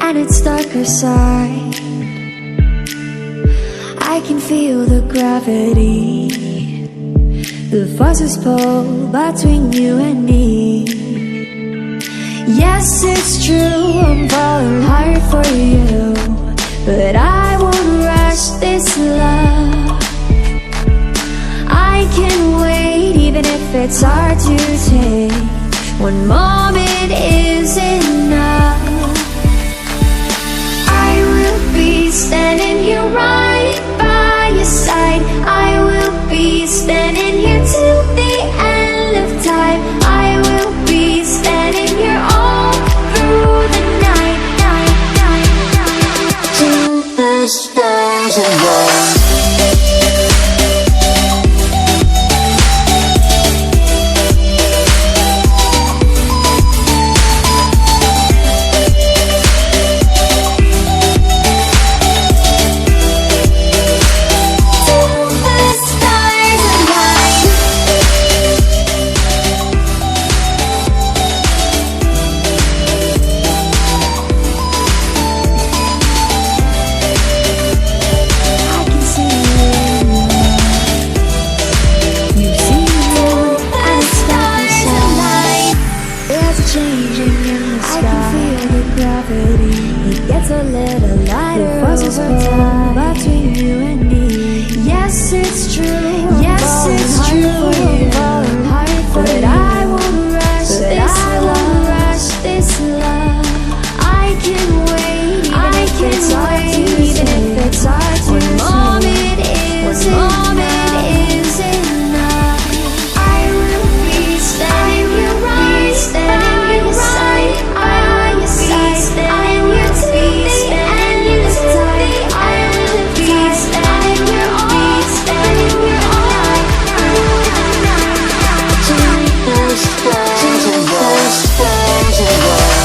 and its darker side. I can feel the gravity, the forces pull between you and me. Yes, it's true, I'm falling hard for you, but I won't rush this love. I can wait even if it's hard to take. One moment is enough. I will be standing here right by your side. I will be standing here till the end of time. I will be standing here all through the night, till the stars align. It gets a little lighter over time between you and me. Yes, it's true. Yes, it's true. I'm falling hard for you, but I won't rush this love. This love. I can wait. I can wait even if it's hard to. One moment is enough. I will be standing here right, standing here side. I will be standing here till the end of time. I will be standing here all, standing here all night, till the stars align.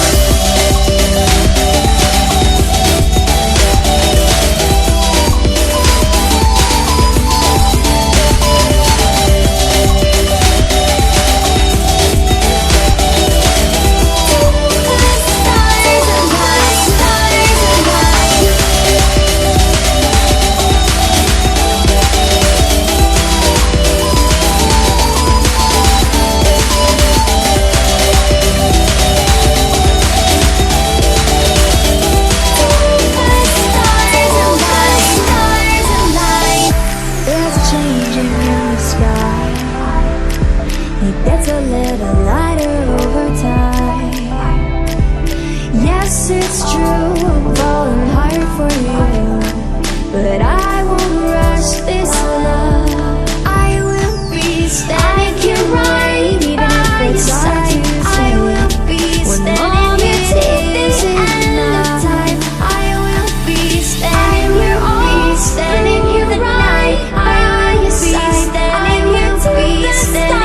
It gets a little lighter over time. Yes, it's true, I'm falling hard for you, but I won't rush this love. I will be standing here right even if it's hard to take. I will be standing here till the end of time. I will be standing here all, standing here right. I will be standing here till the stars.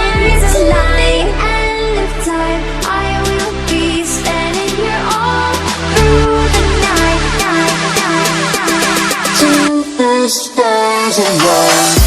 Stars align.